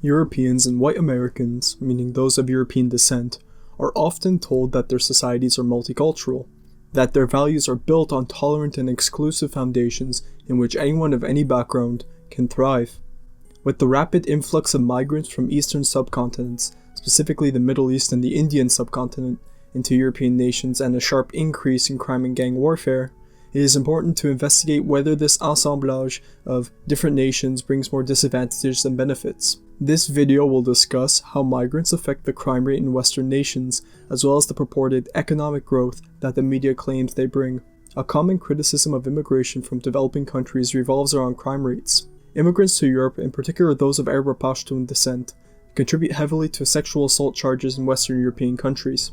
Europeans and white Americans, meaning those of European descent, are often told that their societies are multicultural, that their values are built on tolerant and exclusive foundations in which anyone of any background can thrive. With the rapid influx of migrants from eastern subcontinents, specifically the Middle East and the Indian subcontinent, into European nations and a sharp increase in crime and gang warfare, it is important to investigate whether this assemblage of different nations brings more disadvantages than benefits. This video will discuss how migrants affect the crime rate in Western nations, as well as the purported economic growth that the media claims they bring. A common criticism of immigration from developing countries revolves around crime rates. Immigrants to Europe, in particular those of Arab or Pashtun descent, contribute heavily to sexual assault charges in Western European countries.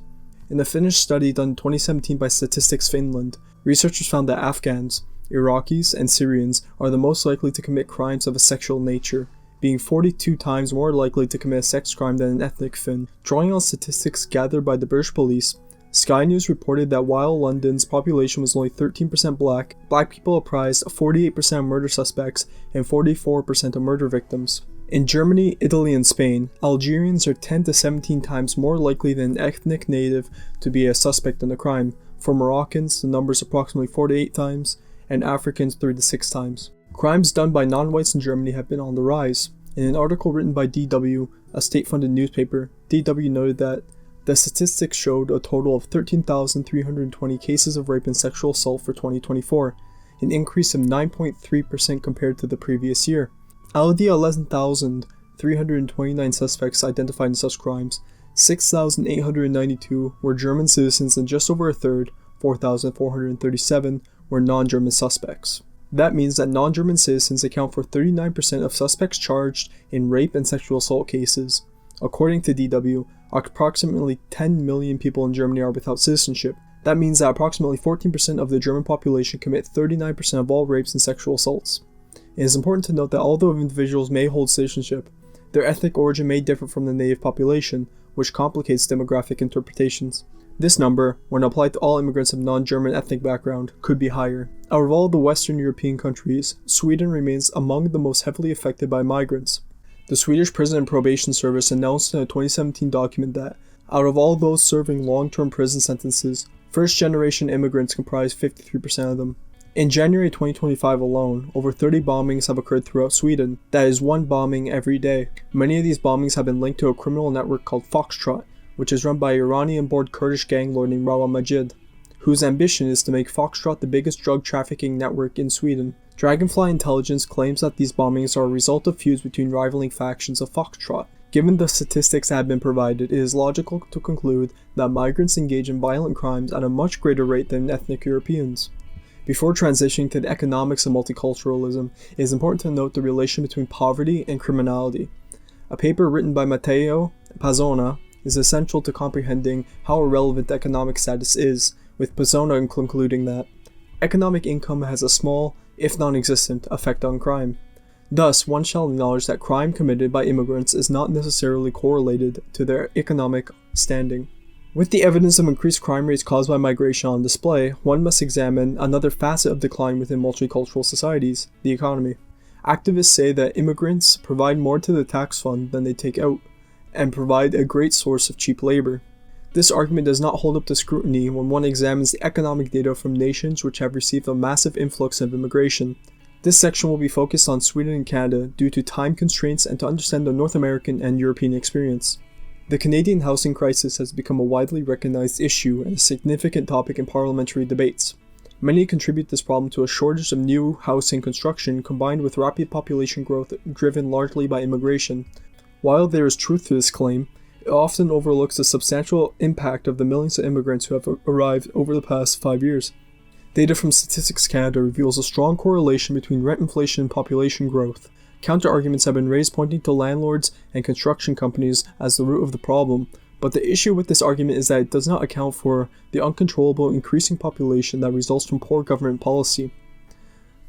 In a Finnish study done in 2017 by Statistics Finland, researchers found that Afghans, Iraqis, and Syrians are the most likely to commit crimes of a sexual nature, being 42 times more likely to commit a sex crime than an ethnic Finn. Drawing on statistics gathered by the British police, Sky News reported that while London's population was only 13% black people apprised 48% of murder suspects and 44% of murder victims. In Germany, Italy, and Spain, Algerians are 10 to 17 times more likely than an ethnic native to be a suspect in a crime. For Moroccans, the number is approximately 4 to 8 times, and Africans 3 to 6 times. Crimes done by non-whites in Germany have been on the rise. In an article written by DW, a state-funded newspaper, DW noted that the statistics showed a total of 13,320 cases of rape and sexual assault for 2024, an increase of 9.3% compared to the previous year. Out of the 11,329 suspects identified in such crimes, 6,892 were German citizens and just over a third, 4,437, were non-German suspects. That means that non-German citizens account for 39% of suspects charged in rape and sexual assault cases. According to DW, approximately 10 million people in Germany are without citizenship. That means that approximately 14% of the German population commit 39% of all rapes and sexual assaults. It is important to note that although individuals may hold citizenship, their ethnic origin may differ from the native population, which complicates demographic interpretations. This number, when applied to all immigrants of non-German ethnic background, could be higher. Out of all the Western European countries, Sweden remains among the most heavily affected by migrants. The Swedish Prison and Probation Service announced in a 2017 document that, out of all those serving long-term prison sentences, first-generation immigrants comprise 53% of them. In January 2025 alone, over 30 bombings have occurred throughout Sweden. That is one bombing every day. Many of these bombings have been linked to a criminal network called Foxtrot, which is run by Iranian-born Kurdish gang lord named Rawa Majid, whose ambition is to make Foxtrot the biggest drug trafficking network in Sweden. Dragonfly Intelligence claims that these bombings are a result of feuds between rivaling factions of Foxtrot. Given the statistics that have been provided, it is logical to conclude that migrants engage in violent crimes at a much greater rate than ethnic Europeans. Before transitioning to the economics of multiculturalism, it is important to note the relation between poverty and criminality. A paper written by Matteo Pazzona is essential to comprehending how irrelevant economic status is, with Pazzona concluding that economic income has a small, if non-existent, effect on crime. Thus, one shall acknowledge that crime committed by immigrants is not necessarily correlated to their economic standing. With the evidence of increased crime rates caused by migration on display, one must examine another facet of decline within multicultural societies, the economy. Activists say that immigrants provide more to the tax fund than they take out, and provide a great source of cheap labor. This argument does not hold up to scrutiny when one examines the economic data from nations which have received a massive influx of immigration. This section will be focused on Sweden and Canada due to time constraints and to understand the North American and European experience. The Canadian housing crisis has become a widely recognized issue and a significant topic in parliamentary debates. Many contribute this problem to a shortage of new housing construction combined with rapid population growth driven largely by immigration. While there is truth to this claim, it often overlooks the substantial impact of the millions of immigrants who have arrived over the past 5 years. Data from Statistics Canada reveals a strong correlation between rent inflation and population growth. Counter-arguments have been raised pointing to landlords and construction companies as the root of the problem, but the issue with this argument is that it does not account for the uncontrollable increasing population that results from poor government policy.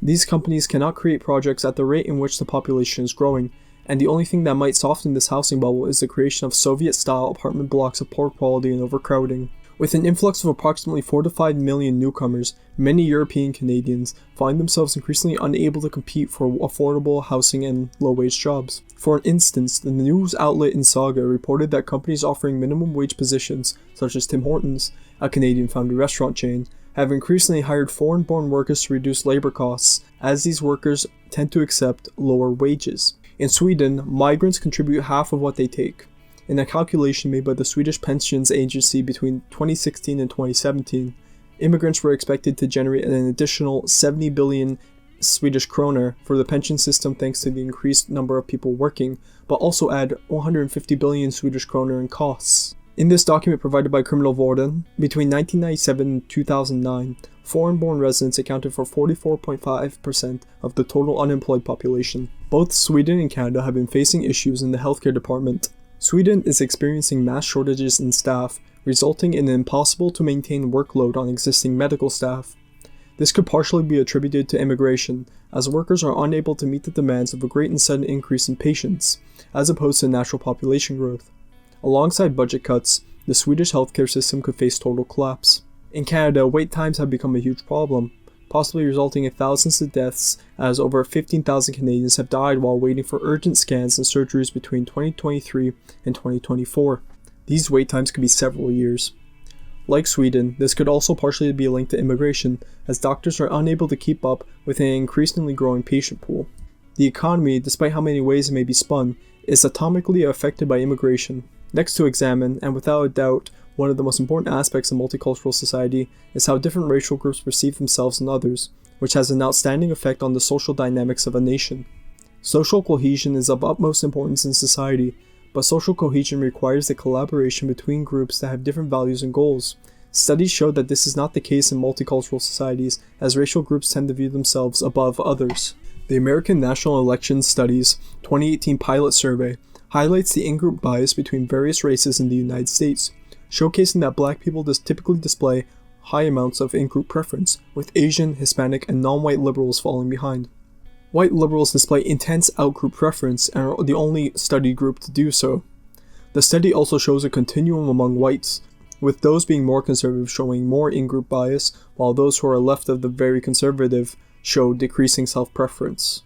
These companies cannot create projects at the rate in which the population is growing, and the only thing that might soften this housing bubble is the creation of Soviet-style apartment blocks of poor quality and overcrowding. With an influx of approximately 4 to 5 million newcomers, many European Canadians find themselves increasingly unable to compete for affordable housing and low-wage jobs. For instance, the news outlet Insaga reported that companies offering minimum wage positions, such as Tim Hortons, a Canadian-founded restaurant chain, have increasingly hired foreign-born workers to reduce labor costs, as these workers tend to accept lower wages. In Sweden, migrants contribute half of what they take. In a calculation made by the Swedish Pensions Agency between 2016 and 2017, immigrants were expected to generate an additional 70 billion Swedish kroner for the pension system thanks to the increased number of people working, but also add 150 billion Swedish kroner in costs. In this document provided by Kriminalvården, between 1997 and 2009, foreign-born residents accounted for 44.5% of the total unemployed population. Both Sweden and Canada have been facing issues in the healthcare department. Sweden is experiencing mass shortages in staff, resulting in an impossible to maintain workload on existing medical staff. This could partially be attributed to immigration, as workers are unable to meet the demands of a great and sudden increase in patients, as opposed to natural population growth. Alongside budget cuts, the Swedish healthcare system could face total collapse. In Canada, wait times have become a huge problem, possibly resulting in thousands of deaths, as over 15,000 Canadians have died while waiting for urgent scans and surgeries between 2023 and 2024. These wait times could be several years. Like Sweden, this could also partially be linked to immigration, as doctors are unable to keep up with an increasingly growing patient pool. The economy, despite how many ways it may be spun, is atomically affected by immigration. Next to examine, and without a doubt, one of the most important aspects of multicultural society is how different racial groups perceive themselves and others, which has an outstanding effect on the social dynamics of a nation. Social cohesion is of utmost importance in society, but social cohesion requires the collaboration between groups that have different values and goals. Studies show that this is not the case in multicultural societies, as racial groups tend to view themselves above others. The American National Election Studies 2018 pilot survey highlights the in-group bias between various races in the United States, showcasing that black people typically display high amounts of in-group preference, with Asian, Hispanic, and non-white liberals falling behind. White liberals display intense out-group preference and are the only studied group to do so. The study also shows a continuum among whites, with those being more conservative showing more in-group bias, while those who are left of the very conservative show decreasing self-preference.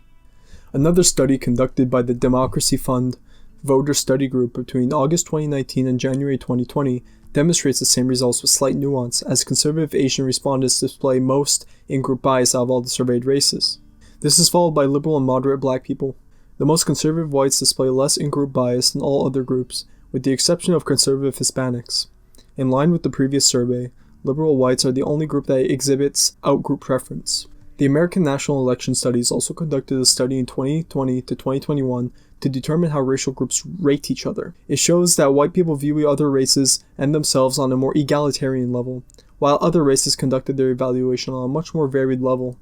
Another study conducted by the Democracy Fund Voter Study Group between August 2019 and January 2020 demonstrates the same results with slight nuance, as conservative Asian respondents display most in-group bias out of all the surveyed races. This is followed by liberal and moderate black people. The most conservative whites display less in-group bias than all other groups, with the exception of conservative Hispanics. In line with the previous survey, liberal whites are the only group that exhibits out-group preference. The American National Election Studies also conducted a study in 2020 to 2021 to determine how racial groups rate each other. It shows that white people view other races and themselves on a more egalitarian level, while other races conducted their evaluation on a much more varied level.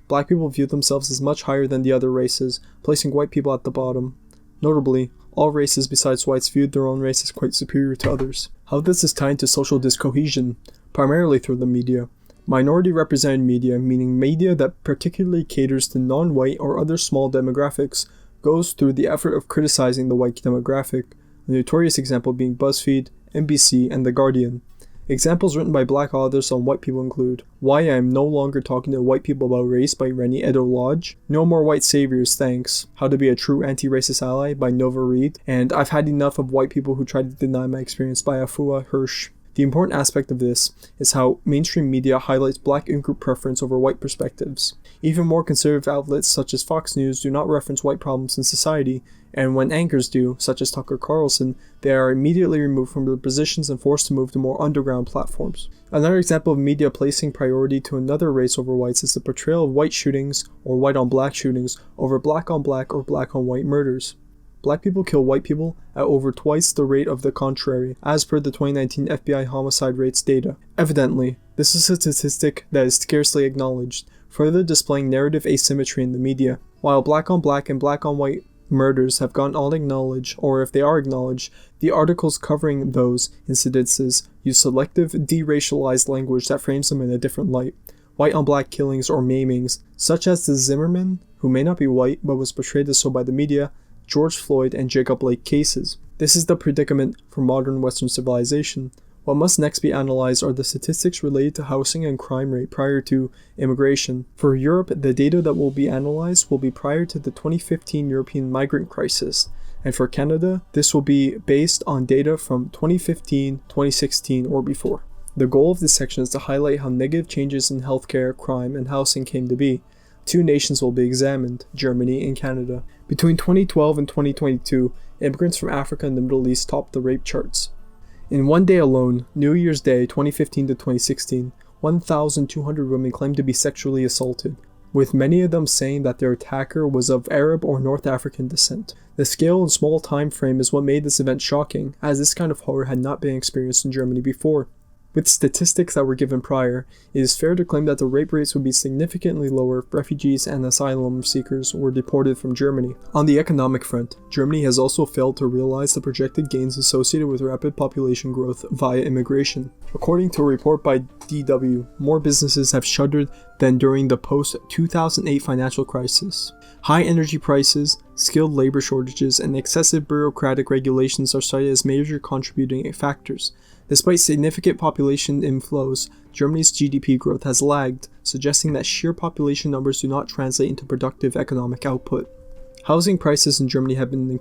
Black people view themselves as much higher than the other races, placing white people at the bottom. Notably, all races besides whites viewed their own race as quite superior to others. How does this tie into social discohesion? Primarily through the media. Minority represented media, meaning media that particularly caters to non-white or other small demographics, goes through the effort of criticizing the white demographic, a notorious example being BuzzFeed, NBC, and The Guardian. Examples written by black authors on white people include Why I Am No Longer Talking to White People About Race by Rennie Edo Lodge, No More White Saviors, Thanks, How to Be a True Anti-Racist Ally by Nova Reed, and I've Had Enough of White People Who Try to Deny My Experience by Afua Hirsch. The important aspect of this is how mainstream media highlights black in-group preference over white perspectives. Even more conservative outlets such as Fox News do not reference white problems in society, and when anchors do, such as Tucker Carlson, they are immediately removed from their positions and forced to move to more underground platforms. Another example of media placing priority to another race over whites is the portrayal of white shootings or white-on-black shootings over black-on-black or black-on-white murders. Black people kill white people at over twice the rate of the contrary, as per the 2019 FBI homicide rates data. Evidently, this is a statistic that is scarcely acknowledged, further displaying narrative asymmetry in the media. While black-on-black and black-on-white murders have gone unacknowledged, or if they are acknowledged, the articles covering those incidences use selective, deracialized language that frames them in a different light. White-on-black killings or maimings, such as the Zimmerman, who may not be white but was portrayed as so by the media, George Floyd and Jacob Blake cases. This is the predicament for modern Western civilization. What must next be analyzed are the statistics related to housing and crime rate prior to immigration. For Europe, the data that will be analyzed will be prior to the 2015 European migrant crisis, and for Canada, this will be based on data from 2015, 2016, or before. The goal of this section is to highlight how negative changes in healthcare, crime, and housing came to be. Two nations will be examined, Germany and Canada. Between 2012 and 2022, immigrants from Africa and the Middle East topped the rape charts. In one day alone, New Year's Day 2015 to 2016, 1,200 women claimed to be sexually assaulted, with many of them saying that their attacker was of Arab or North African descent. The scale and small time frame is what made this event shocking, as this kind of horror had not been experienced in Germany before. With statistics that were given prior, it is fair to claim that the rape rates would be significantly lower if refugees and asylum seekers were deported from Germany. On the economic front, Germany has also failed to realize the projected gains associated with rapid population growth via immigration. According to a report by DW, more businesses have shuttered than during the post-2008 financial crisis. High energy prices, skilled labor shortages, and excessive bureaucratic regulations are cited as major contributing factors. Despite significant population inflows, Germany's GDP growth has lagged, suggesting that sheer population numbers do not translate into productive economic output. Housing prices in Germany have been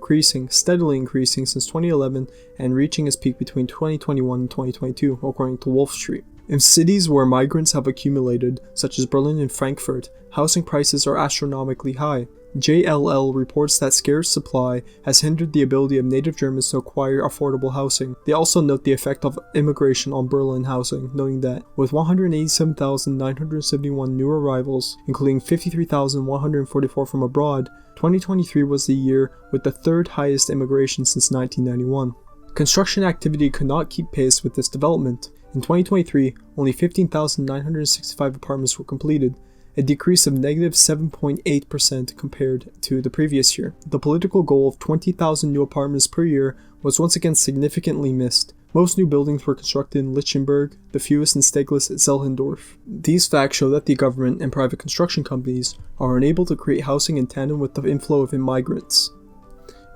steadily increasing since 2011 and reaching its peak between 2021 and 2022, according to Wolf Street. In cities where migrants have accumulated, such as Berlin and Frankfurt, housing prices are astronomically high. JLL reports that scarce supply has hindered the ability of native Germans to acquire affordable housing. They also note the effect of immigration on Berlin housing, noting that with 187,971 new arrivals, including 53,144 from abroad, 2023 was the year with the third highest immigration since 1991. Construction activity could not keep pace with this development. In 2023, only 15,965 apartments were completed, a decrease of negative 7.8% compared to the previous year. The political goal of 20,000 new apartments per year was once again significantly missed. Most new buildings were constructed in Lichtenberg, the fewest in Steglitz-Zehlendorf. These facts show that the government and private construction companies are unable to create housing in tandem with the inflow of migrants.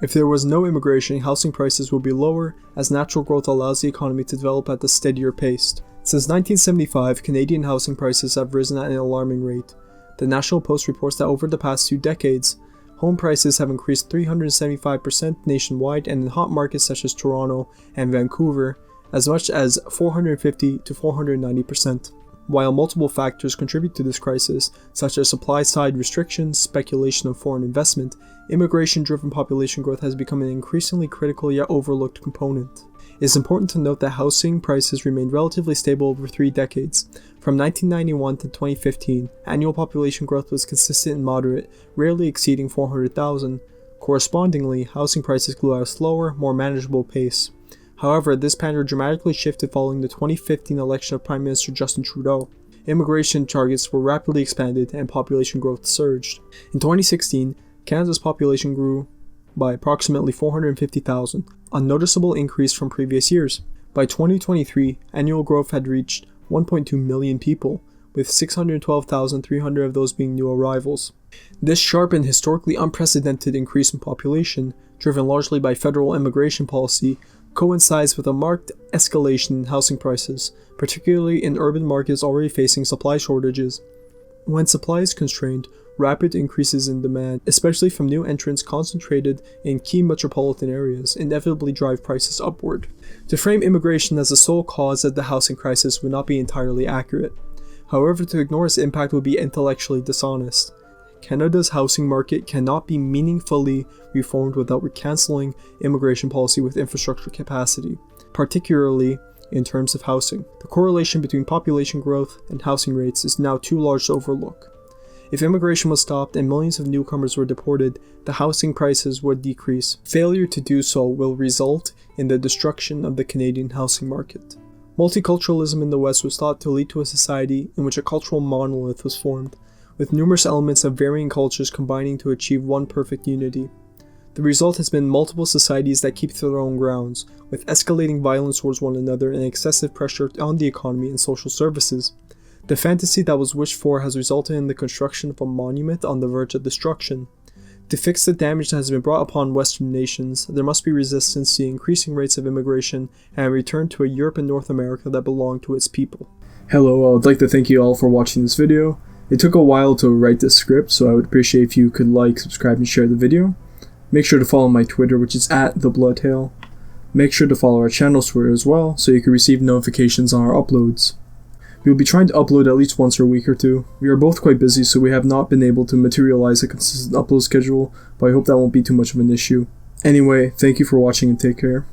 If there was no immigration, housing prices would be lower, as natural growth allows the economy to develop at a steadier pace. Since 1975, Canadian housing prices have risen at an alarming rate. The National Post reports that over the past 2 decades, home prices have increased 375% nationwide, and in hot markets such as Toronto and Vancouver, as much as 450 to 490%. While multiple factors contribute to this crisis, such as supply-side restrictions, speculation of foreign investment, immigration-driven population growth has become an increasingly critical yet overlooked component. It is important to note that housing prices remained relatively stable over 3 decades. From 1991 to 2015, annual population growth was consistent and moderate, rarely exceeding 400,000. Correspondingly, housing prices grew at a slower, more manageable pace. However, this pattern dramatically shifted following the 2015 election of Prime Minister Justin Trudeau. Immigration targets were rapidly expanded and population growth surged. In 2016, Canada's population grew by approximately 450,000, a noticeable increase from previous years. By 2023, annual growth had reached 1.2 million people, with 612,300 of those being new arrivals. This sharp and historically unprecedented increase in population, driven largely by federal immigration policy, coincides with a marked escalation in housing prices, particularly in urban markets already facing supply shortages. When supply is constrained, rapid increases in demand, especially from new entrants concentrated in key metropolitan areas, inevitably drive prices upward. To frame immigration as the sole cause of the housing crisis would not be entirely accurate. However, to ignore its impact would be intellectually dishonest. Canada's housing market cannot be meaningfully reformed without cancelling immigration policy with infrastructure capacity, particularly in terms of housing. The correlation between population growth and housing rates is now too large to overlook. If immigration was stopped and millions of newcomers were deported, the housing prices would decrease. Failure to do so will result in the destruction of the Canadian housing market. Multiculturalism in the West was thought to lead to a society in which a cultural monolith was formed, with numerous elements of varying cultures combining to achieve one perfect unity. The result has been multiple societies that keep to their own grounds, with escalating violence towards one another and excessive pressure on the economy and social services. The fantasy that was wished for has resulted in the construction of a monument on the verge of destruction. To fix the damage that has been brought upon Western nations, there must be resistance to the increasing rates of immigration and a return to a Europe and North America that belong to its people. Hello, I would like to thank you all for watching this video. It took a while to write this script, so I would appreciate if you could like, subscribe, and share the video. Make sure to follow my Twitter, which is @TheBloodTale. Make sure to follow our channel's Twitter as well, so you can receive notifications on our uploads. We will be trying to upload at least once a week or two. We are both quite busy, so we have not been able to materialize a consistent upload schedule, but I hope that won't be too much of an issue. Anyway, thank you for watching and take care.